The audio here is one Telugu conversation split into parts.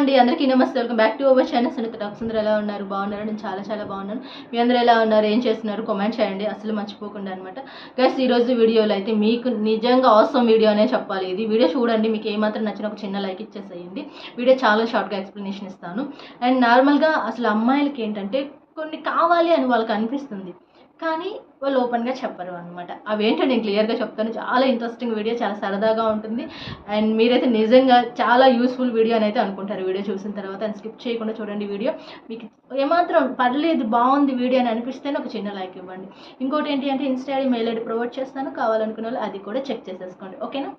అండి, అందరికీ నమస్తే. Welcome back to our channel Sunita talks. అందరూ ఎలా ఉన్నారు? బాగున్నారు? నేను చాలా బాగున్నాను. మీ అందరూ ఎలా ఉన్నారు? ఏం చేస్తున్నారు? కామెంట్ చేయండి, అసలు మర్చిపోకుండా అనమాట. గైస్, ఈరోజు వీడియోలో అయితే మీకు నిజంగా అవసరం వీడియో అనే చెప్పాలి. ఇది వీడియో చూడండి, మీకు ఏమాత్రం నచ్చిన ఒక చిన్న లైక్ ఇచ్చేసేయండి. వీడియో చాలా షార్ట్గా ఎక్స్ప్లెనేషన్ ఇస్తాను. అండ్ నార్మల్గా అసలు అమ్మాయిలకి ఏంటంటే కొన్ని కావాలి అని వాళ్ళకి అనిపిస్తుంది, కానీ వాళ్ళు ఓపెన్గా చెప్పరు అనమాట. అవేంటో నేను క్లియర్గా చెప్తాను. చాలా ఇంట్రెస్టింగ్ వీడియో, చాలా సరదాగా ఉంటుంది. అండ్ మీరైతే నిజంగా చాలా యూస్ఫుల్ వీడియో అని అయితే అనుకుంటారు వీడియో చూసిన తర్వాత. అండ్ స్కిప్ చేయకుండా చూడండి వీడియో. మీకు ఏమాత్రం పర్లేదు, బాగుంది వీడియో అని అనిపిస్తేనే ఒక చిన్న లైక్ ఇవ్వండి. ఇంకోటి ఏంటి అంటే Insta ID, mail ID provide చేస్తాను, కావాలనుకునే వాళ్ళు అది కూడా చెక్ చేసేసుకోండి, ఓకేనా.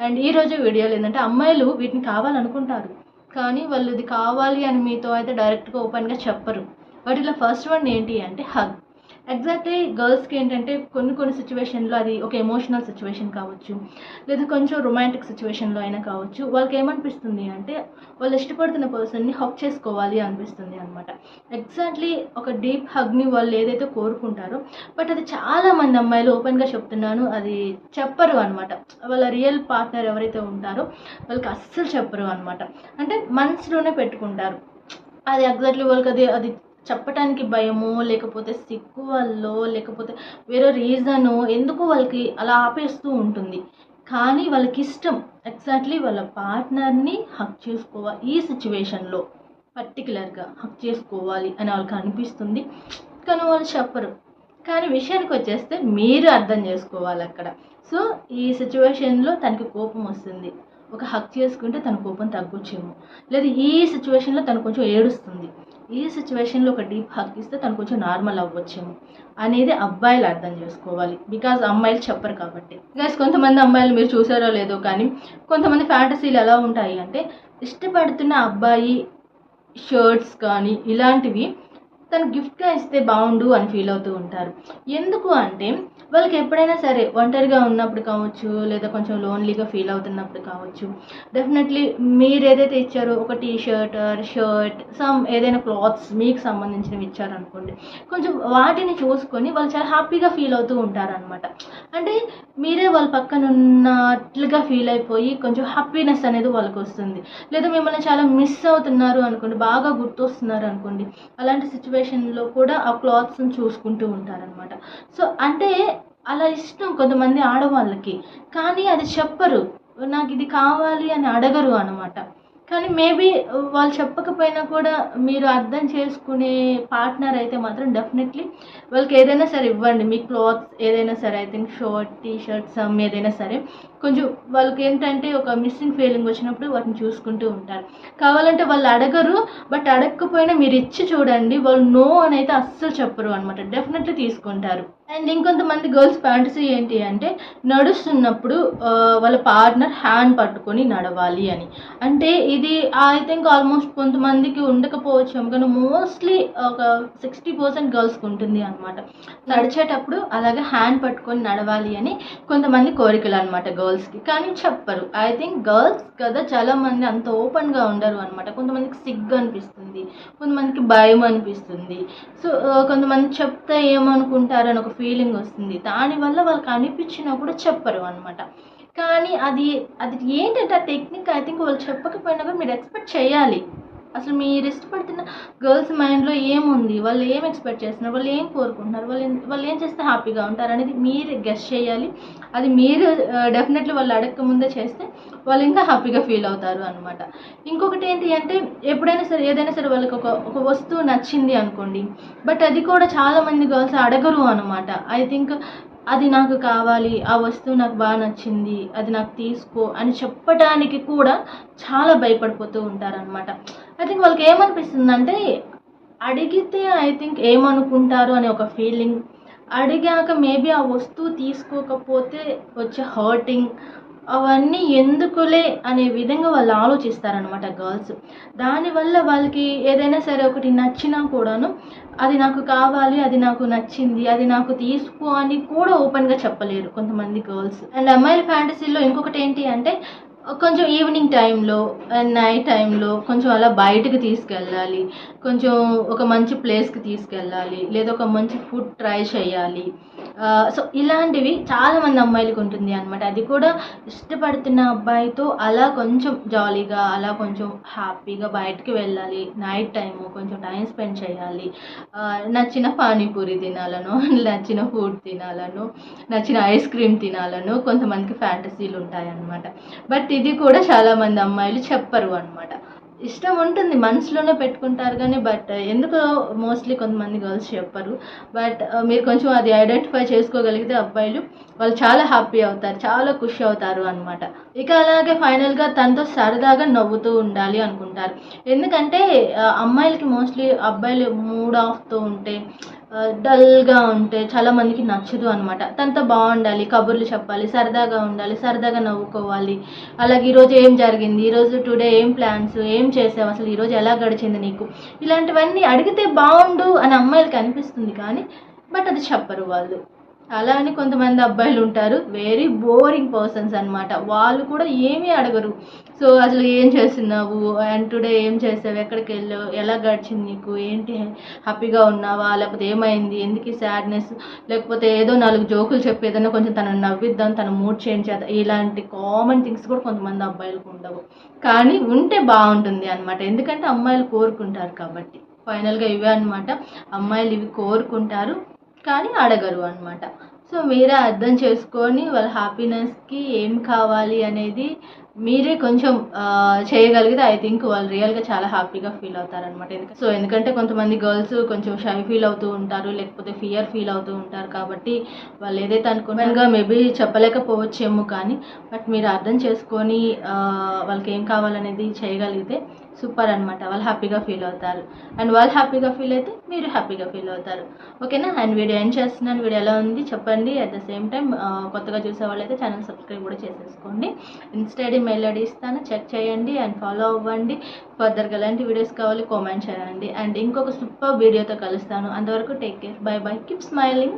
అండ్ ఈరోజు వీడియోలో ఏంటంటే అమ్మాయిలు వీటిని కావాలనుకుంటారు, కానీ వాళ్ళు ఇది కావాలి అని మీతో అయితే డైరెక్ట్గా ఓపెన్గా చెప్పరు. వాటిలో ఫస్ట్ వన్ ఏంటి అంటే హగ్. ఎగ్జాక్ట్లీ గర్ల్స్కి ఏంటంటే కొన్ని సిచ్యువేషన్లో అది ఒక ఎమోషనల్ సిచ్యువేషన్ కావచ్చు, లేదా కొంచెం రొమాంటిక్ సిచ్యువేషన్లో అయినా కావచ్చు, వాళ్ళకి ఏమనిపిస్తుంది అంటే వాళ్ళు ఇష్టపడుతున్న పర్సన్ని హగ్ చేసుకోవాలి అనిపిస్తుంది అనమాట. ఎగ్జాక్ట్లీ ఒక డీప్ హగ్ని వాళ్ళు ఏదైతే కోరుకుంటారో, బట్ అది చాలామంది అమ్మాయిలు ఓపెన్గా చెప్తున్నాను అది చెప్పరు అనమాట. వాళ్ళ రియల్ పార్ట్నర్ ఎవరైతే ఉంటారో వాళ్ళకి అస్సలు చెప్పరు అనమాట. అంటే మనసులోనే పెట్టుకుంటారు. అది ఎగ్జాక్ట్లీ వాళ్ళకి అది చెప్పటానికి భయమో, లేకపోతే సిగ్గు వల్లో, లేకపోతే వేరే రీజను ఎందుకు వాళ్ళకి అలా ఆపేస్తూ ఉంటుంది. కానీ వాళ్ళకి ఇష్టం ఎగ్జాక్ట్లీ వాళ్ళ పార్ట్నర్ని హక్ చేసుకోవాలి, ఈ సిచ్యువేషన్లో పర్టికులర్గా హక్ చేసుకోవాలి అని వాళ్ళకి అనిపిస్తుంది, కానీ వాళ్ళు చెప్పరు. కానీ విషయానికి వచ్చేస్తే మీరు అర్థం చేసుకోవాలి అక్కడ. సో ఈ సిచ్యువేషన్లో తనకి కోపం వస్తుంది, ఒక హక్ చేసుకుంటే తన కోపం తగ్గొచ్చేమో, లేదా ఈ సిచ్యువేషన్లో తను కొంచెం ఏడుస్తుంది, ఈ సిచ్యువేషన్లో ఒక డీప్ హక్ ఇస్తే తను కొంచెం నార్మల్ అవ్వచ్చేమో అనేది అబ్బాయిలు అర్థం చేసుకోవాలి. బికాజ్ అమ్మాయిలు చెప్పరు కాబట్టి. గైస్, కొంతమంది అమ్మాయిలు మీరు చూసారో లేదో కానీ కొంతమంది ఫ్యాంటసీలు ఎలా ఉంటాయి అంటే ఇష్టపడుతున్న అబ్బాయి షర్ట్స్ కానీ ఇలాంటివి తను గిఫ్ట్గా ఇస్తే బాగుండు అని ఫీల్ అవుతూ ఉంటారు. ఎందుకు అంటే వాళ్ళకి ఎప్పుడైనా సరే ఒంటరిగా ఉన్నప్పుడు కావచ్చు, లేదా కొంచెం లోన్లీగా ఫీల్ అవుతున్నప్పుడు కావచ్చు, డెఫినెట్లీ మీరు ఏదైతే ఇచ్చారో ఒక T shirt are shirt some ఏదైనా క్లాత్స్ మీకు సంబంధించినవి ఇచ్చారనుకోండి, కొంచెం వాటిని చూసుకొని వాళ్ళు చాలా హ్యాపీగా ఫీల్ అవుతూ ఉంటారనమాట. అంటే మీరే వాళ్ళ పక్కన ఉన్నట్లుగా ఫీల్ అయిపోయి కొంచెం హ్యాపీనెస్ అనేది వాళ్ళకి వస్తుంది. లేదా మిమ్మల్ని చాలా మిస్ అవుతున్నారు అనుకోండి, బాగా గుర్తొస్తున్నారు అనుకోండి, అలాంటి సిచ్యువేషన్లో కూడా ఆ క్లాత్స్ని చూసుకుంటూ ఉంటారనమాట. సో అంటే అలా ఇష్టం కొంతమంది ఆడవాళ్ళకి, కానీ అది చెప్పరు, నాకు ఇది కావాలి అని అడగరు అనమాట. కానీ మేబీ వాళ్ళు చెప్పకపోయినా కూడా మీరు అర్థం చేసుకునే పార్ట్నర్ అయితే మాత్రం డెఫినెట్లీ వాళ్ళకి ఏదైనా సరే ఇవ్వండి. మీ క్లాత్స్ ఏదైనా సరే, I think shirt, T shirt, some ఏదైనా సరే, కొంచెం వాళ్ళకి ఏంటంటే ఒక మిస్సింగ్ ఫీలింగ్ వచ్చినప్పుడు వాటిని చూసుకుంటూ ఉంటారు. కావాలంటే వాళ్ళు అడగరు, బట్ అడగకపోయినా మీరు ఇచ్చి చూడండి, వాళ్ళు నో అని అయితే అస్సలు చెప్పరు అనమాట, డెఫినెట్లీ తీసుకుంటారు. అండ్ ఇంకొంతమంది గర్ల్స్ ఫ్యాంటసీ ఏంటి అంటే నడుస్తున్నప్పుడు వాళ్ళ పార్ట్నర్ హ్యాండ్ పట్టుకొని నడవాలి అని. అంటే ఇది ఐ థింక్ ఆల్మోస్ట్ కొంతమందికి ఉండకపోవచ్చు, కానీ మోస్ట్లీ ఒక 60% గర్ల్స్కి ఉంటుంది అనమాట. నడిచేటప్పుడు అలాగే హ్యాండ్ పట్టుకొని నడవాలి అని కొంతమంది కోరికలు అనమాట గర్ల్స్కి, కానీ చెప్పరు. ఐ థింక్ గర్ల్స్ కదా చాలామంది అంత ఓపెన్గా ఉండరు అనమాట. కొంతమందికి సిగ్గు అనిపిస్తుంది, కొంతమందికి భయం అనిపిస్తుంది. సో కొంతమంది చెప్తే ఏమనుకుంటారని ఒక ఫీలింగ్ వస్తుంది, దానివల్ల వాళ్ళకి అనిపించినా కూడా చెప్పరు అనమాట. కానీ అది ఏంటంటే ఆ టెక్నిక్ ఐ థింక్ వాళ్ళు చెప్పకపోయినా కూడా మీరు ఎక్స్పెక్ట్ చేయాలి. అసలు మీరు ఇష్టపడుతున్న గర్ల్స్ మైండ్లో ఏముంది, వాళ్ళు ఏం ఎక్స్పెక్ట్ చేస్తున్నారు, వాళ్ళు ఏం కోరుకుంటున్నారు, వాళ్ళు ఏం చేస్తే హ్యాపీగా ఉంటారు అనేది మీరు గెస్ చేయాలి. అది మీరు డెఫినెట్లీ వాళ్ళు అడగక ముందే చేస్తే వాళ్ళు ఇంకా హ్యాపీగా ఫీల్ అవుతారు అనమాట. ఇంకొకటి ఏంటి అంటే ఎప్పుడైనా సరే ఏదైనా సరే వాళ్ళకి ఒక వస్తువు నచ్చింది అనుకోండి, బట్ అది కూడా చాలామంది గర్ల్స్ అడగరు అనమాట. ఐ థింక్ అది నాకు కావాలి, ఆ వస్తువు నాకు బాగా నచ్చింది, అది నాకు తీసుకో అని చెప్పడానికి కూడా చాలా భయపడిపోతూ ఉంటారనమాట. ఐ థింక్ వాళ్ళకి ఏమనిపిస్తుంది అంటే అడిగితే ఐ థింక్ ఏమనుకుంటారు అనే ఒక ఫీలింగ్, అడిగాక మేబీ ఆ వస్తువు తీసుకోకపోతే వచ్చే హర్టింగ్, అవన్నీ ఎందుకులే అనే విధంగా వాళ్ళు ఆలోచిస్తారనమాట గర్ల్స్. దానివల్ల వాళ్ళకి ఏదైనా సరే ఒకటి నచ్చినా కూడాను అది నాకు కావాలి, అది నాకు నచ్చింది, అది నాకు తీసుకో అని కూడా ఓపెన్గా చెప్పలేరు కొంతమంది గర్ల్స్. అండ్ అమ్మాయిల ఫ్యాంటసీలో ఇంకొకటి ఏంటి అంటే కొంచెం ఈవినింగ్ టైంలో అండ్ నైట్ టైంలో కొంచెం అలా బయటకు తీసుకెళ్ళాలి, కొంచెం ఒక మంచి ప్లేస్కి తీసుకెళ్ళాలి, లేదా ఒక మంచి ఫుడ్ ట్రై చేయాలి. సో ఇలాంటివి చాలామంది అమ్మాయిలకు ఉంటుంది అనమాట. అది కూడా ఇష్టపడుతున్న అబ్బాయితో అలా కొంచెం జాలీగా అలా కొంచెం హ్యాపీగా బయటకు వెళ్ళాలి, నైట్ టైము కొంచెం టైం స్పెండ్ చేయాలి, నచ్చిన పానీపూరి తినాలను, నచ్చిన ఫుడ్ తినాలను, నచ్చిన ఐస్ క్రీమ్ తినాలను కొంతమందికి ఫ్యాంటసీలు ఉంటాయన్నమాట. బట్ ఇది కూడా చాలామంది అమ్మాయిలు చెప్పరు అనమాట. ఇష్టం ఉంటుంది, మనసులోనే పెట్టుకుంటారు కానీ బట్ ఎందుకో మోస్ట్లీ కొంతమంది గర్ల్స్ చెప్పరు. బట్ మీరు కొంచెం అది ఐడెంటిఫై చేసుకోగలిగితే అబ్బాయిలు వాళ్ళు చాలా హ్యాపీ అవుతారు, చాలా ఖుషి అవుతారు అనమాట. ఇక అలాగే ఫైనల్గా తనతో సరదాగా నవ్వుతూ ఉండాలి అనుకుంటారు. ఎందుకంటే అమ్మాయిలకి మోస్ట్లీ అబ్బాయిలు మూడ్ ఆఫ్తో ఉంటే డల్గా ఉంటే చాలామందికి నచ్చదు అనమాట. తనతో బాగుండాలి, కబుర్లు చెప్పాలి, సరదాగా ఉండాలి, సరదాగా నవ్వుకోవాలి. అలాగే ఈరోజు ఏం జరిగింది, ఈరోజు టుడే ఏం ప్లాన్స్, ఏం చేసావు, అసలు ఈరోజు ఎలా గడిచింది నీకు, ఇలాంటివన్నీ అడిగితే బాగుండు అని అమ్మాయిలకి అనిపిస్తుంది కానీ బట్ అది చెప్పరు వాళ్ళు. అలా అని కొంతమంది అబ్బాయిలు ఉంటారు వెరీ బోరింగ్ పర్సన్స్ అనమాట. వాళ్ళు కూడా ఏమీ అడగరు. సో అసలు ఏం చేస్తున్నావు అండ్ టుడే ఏం చేసావు, ఎక్కడికి వెళ్ళావు, ఎలా గడిచింది నీకు, ఏంటి హ్యాపీగా ఉన్నావా, లేకపోతే ఏమైంది, ఎందుకు సాడ్నెస్, లేకపోతే ఏదో 4 జోకులు చెప్పి ఏదైనా కొంచెం తనను నవ్విద్దాం, తన మూడ్ చేంజ్ చేద్దాం, ఇలాంటి కామన్ థింగ్స్ కూడా కొంతమంది అబ్బాయిలకు ఉండవు. కానీ ఉంటే బాగుంటుంది అనమాట. ఎందుకంటే అమ్మాయిలు కోరుకుంటారు కాబట్టి. ఫైనల్గా ఇవే అనమాట, అమ్మాయిలు ఇవి కోరుకుంటారు కానీ అడగరు అనమాట. సో మీరే అర్థం చేసుకొని వాళ్ళ హ్యాపీనెస్కి ఏం కావాలి అనేది మీరే కొంచెం చేయగలిగితే ఐ థింక్ వాళ్ళు రియల్గా చాలా హ్యాపీగా ఫీల్ అవుతారనమాట. ఎందుకంటే కొంతమంది గర్ల్స్ కొంచెం షై ఫీల్ అవుతూ ఉంటారు, లేకపోతే ఫియర్ ఫీల్ అవుతూ ఉంటారు. కాబట్టి వాళ్ళు ఏదైతే అనుకున్నాగా మేబీ చెప్పలేకపోవచ్చేమో కానీ బట్ మీరు అర్థం చేసుకొని వాళ్ళకి ఏం కావాలనేది చేయగలిగితే సూపర్ అనమాట. వాళ్ళు హ్యాపీగా ఫీల్ అవుతారు అండ్ వాళ్ళు హ్యాపీగా ఫీల్ అయితే మీరు హ్యాపీగా ఫీల్ అవుతారు. ఓకేనా? అండ్ వీడియో ఏం చేస్తున్నాను, వీడియో ఎలా ఉంది చెప్పండి. అట్ ద సేమ్ టైం కొత్తగా చూసే వాళ్ళైతే ఛానల్ సబ్స్క్రైబ్ కూడా చేసేసుకోండి. ఇన్స్టా ఐడి మెయిల్ ఐడి ఇస్తాను, చెక్ చేయండి అండ్ ఫాలో అవ్వండి. ఫర్దర్గా ఎలాంటి వీడియోస్ కావాలి కామెంట్ చేయండి. అండ్ ఇంకొక సూపర్ వీడియోతో కలుస్తాను. అంతవరకు take care, by by, keep smiling.